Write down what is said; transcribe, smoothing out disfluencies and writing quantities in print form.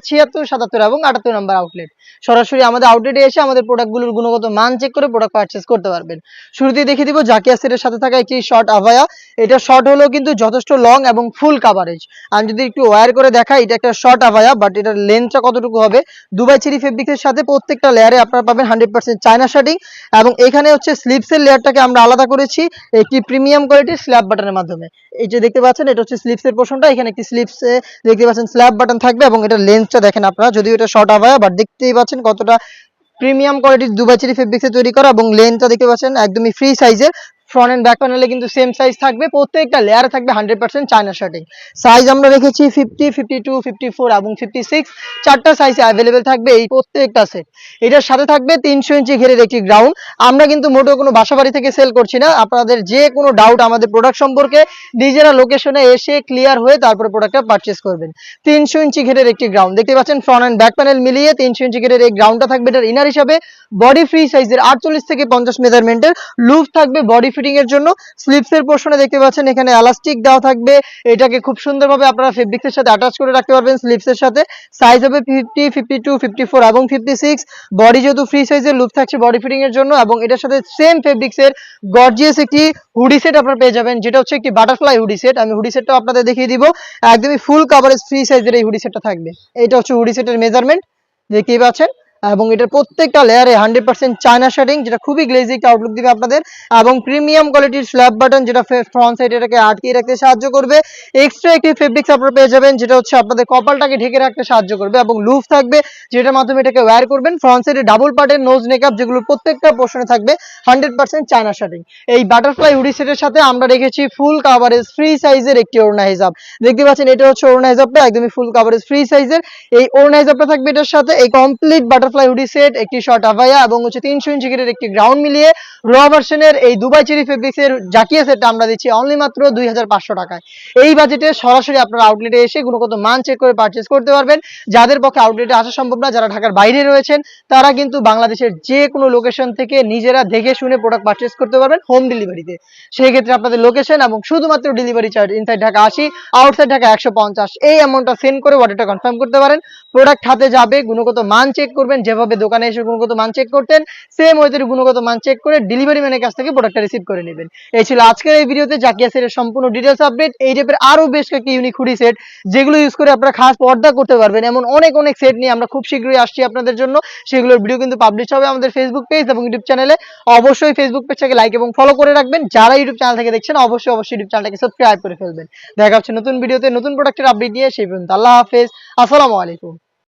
76, 77 এবং 78 নম্বর আউটলেট। সরাসরি আমাদের আউটলেটে এসে আমাদের প্রোডাক্টগুলোর গুণগত মান চেক করে প্রোডাক্ট পারচেজ করতে পারবেন। শুরুতেই দেখিয়ে দিব জাকিয়া সেটের সাথে থাকা একটি শর্ট আভায়া। এটা শর্ট হলেও কিন্তু যথেষ্ট লং এবং ফুল কাভারেজ। আমি যদি একটু ওয়্যার করে দেখাই, এটা একটা শর্ট আভায়া, বাট এটার লেন্থটা কতটুকু হবে, দুবাই চেরি ফেব্রিক্সের সাথে প্রত্যেকটা লেয়ারে আপনারা পাবেন 100% চায়না শার্টিং। এবং এখানে হচ্ছে স্লিপসের লেয়ারটাকে আমরা আলাদা করেছি একটি প্রিমিয়াম কোয়ালিটির স্ল্যাব বাটনের মাধ্যমে। এই যে দেখতে পাচ্ছেন, এটা হচ্ছে স্লিপসের পোর্শনটা, এখানে একটি স্লিপসে দেখতে পাচ্ছেন স্ল্যাব বাটন থাকবে এবং এটা লেন্থটা দেখেন আপনারা, যদিও এটা শর্ট আভায়া, বাট দেখতেই পাচ্ছেন কতটা প্রিমিয়াম কোয়ালিটির দুবাই চেরি ফেব্রিক্সে তৈরি করা। এবং লেন্থটা দেখতে পাচ্ছেন একদমই ফ্রি সাইজের। ফ্রন্ট এন্ড ব্যাক প্যানেলে কিন্তু সেম সাইজ থাকবে, প্রত্যেকটা লেয়ারে থাকবে 100% চায়না শার্টিং। সাইজ আমরা রেখেছি 50, 52, 54 এবং 56, চারটা সাইজে অ্যাভেলেবেল থাকবে এই প্রত্যেকটা সেট। এটার সাথে থাকবে 300 ইঞ্চি ঘেরের একটি গ্রাউন্ড। আমরা কিন্তু মোটেও কোনো বাসাবাড়ি থেকে সেল করছি না। আপনাদের যে কোনো ডাউট আমাদের প্রোডাক্ট সম্পর্কে নিজেরা লোকেশনে এসে ক্লিয়ার হয়ে তারপরে প্রোডাক্টটা পারচেস করবেন। 300 ইঞ্চি ঘেরের একটি গ্রাউন্ড দেখতে পাচ্ছেন, ফ্রন্ট এন্ড ব্যাক প্যানেল মিলিয়ে 300 ইঞ্চি ঘেরের এই গ্রাউন্ডটা থাকবে এটার ইনার হিসাবে। বডি ফ্রি সাইজের 48 থেকে 50 মেজারমেন্টের লুপ থাকবে বডি ফিটিং এর জন্য। স্লিপসের পোর্শনে দেখতে পাচ্ছেন এখানে এলাস্টিক দেওয়া থাকবে, এটাকে খুব সুন্দরভাবে আপনারা ফেব্রিক্সের সাথে অ্যাটাচ করে রাখতে পারবেন স্লিপসের সাথে। সাইজ হবে 50, 52, 54 এবং 56। বডি যেহেতু ফ্রি সাইজের, লুপ থাকছে বডি ফিটিং এর জন্য। এবং এটার সাথে সেম ফেব্রিক্সের গর্জিয়াস একটি হুডি সেট আপনারা পেয়ে যাবেন, যেটা হচ্ছে একটি বাটারফ্লাই হুডি সেট। আমি হুডি সেটটাও আপনাদের দেখিয়ে দিব। একদমই ফুল কভারেজ ফ্রি সাইজের এই হুডি সেটটা থাকবে। এটা হচ্ছে হুডি সেটের মেজারমেন্ট, দেখতেই পাচ্ছেন। এবং এটার প্রত্যেকটা লেয়ারে 100% চায়না শার্টিং, যেটা খুবই গ্লেজি একটা আউটলুক দিবে আপনাদের। এবং প্রিমিয়াম কোয়ালিটির স্ল্যাব বাটন, যেটা ফ্রন্ট সাইড এটাকে আটকিয়ে রাখতে সাহায্য করবে। এক্সট্রা একটি ফেব্রিক্স আপনারা পেয়ে যাবেন, যেটা হচ্ছে আপনাদের কপালটাকে ঢেকে রাখতে সাহায্য করবে। এবং লুফ থাকবে, যেটার মাধ্যমে এটাকে ওয়্যার করবেন। ফ্রন্ট সাইডে ডাবল পার্টের নোজ নেকআপ, যেগুলো প্রত্যেকটা পোর্শনে থাকবে 100% চায়না শার্টিং। এই বাটারফ্লাই হুডি সেটের সাথে আমরা রেখেছি ফুল কাভারেজ ফ্রি সাইজের একটি ওড়না হিজাব। দেখতে পাচ্ছেন, এটা হচ্ছে ওড়না হিজাবটা, একদমই ফুল কাভারেজ ফ্রি সাইজের। এই ওড়না হিজাবটা থাকবে এটার সাথে। এই কমপ্লিট বাটারফ্লাই হুডি সেট, একটি শর্ট আভায়া এবং হচ্ছে 300 ইঞ্চি ঘেরের একটি গ্রাউন্ড মিলিয়ে র ভার্সনের এই দুবাই চেরি ফেব্রিক্সের জাকিয়া সেটটা আমরা দিচ্ছি অনলি মাত্র 2500 টাকায়। এই বাজেটে সরাসরি আপনারা আউটলেটে এসে গুণগত মান চেক করে পারচেজ করতে পারবেন। যাদের পক্ষে আউটলেটে আসা সম্ভব না, যারা ঢাকার বাইরে রয়েছেন, তারা কিন্তু বাংলাদেশের যে কোনো লোকেশন থেকে নিজেরা দেখে শুনে প্রোডাক্ট পারচেজ করতে পারবেন হোম ডেলিভারিতে। সেই ক্ষেত্রে আপনাদের লোকেশন এবং শুধুমাত্র delivery charge inside Dhaka 80, outside Dhaka 150, এই অ্যামাউন্টটা সেন্ড করে অর্ডারটা কনফার্ম করতে পারেন। প্রোডাক্ট হাতে যাবে, গুণগত মান চেক করবেন, যেভাবে দোকানে এসে গুণগত মান চেক করতেন সেম ওয়েতে গুণগত মান চেক করে ডেলিভারি ম্যানের কাছ থেকে প্রোডাক্টটা রিসিভ করে নেবেন। এই ছিল আজকের এই ভিডিওতে জাকিয়া সেটের সম্পূর্ণ ডিটেইলস আপডেট। এই টাইপের আরো বেশ কয়েকটি ইউনিক হুডি সেট, যেগুলো ইউজ করে আপনারা খাস পর্দা করতে পারবেন, এমন অনেক অনেক সেট নিয়ে আমরা খুব শীঘ্রই আসছি আপনাদের জন্য। সেগুলোর ভিডিও কিন্তু পাবলিশ হবে আমাদের ফেসবুক পেজ এবং ইউটিউব চ্যানেলে। অবশ্যই ফেসবুক পেজটাকে লাইক এবং ফলো করে রাখবেন। যারা ইউটিউব চ্যানেল থেকে দেখছেন অবশ্যই ইউটিউব চ্যানেলটাকে সাবস্ক্রাইব করে ফেলবেন। দেখা হচ্ছে নতুন ভিডিওতে নতুন প্রোডাক্টের আপডেট নিয়ে। সেই পর্যন্ত আল্লাহ হাফেজ, আসসালামু আলাইকুম।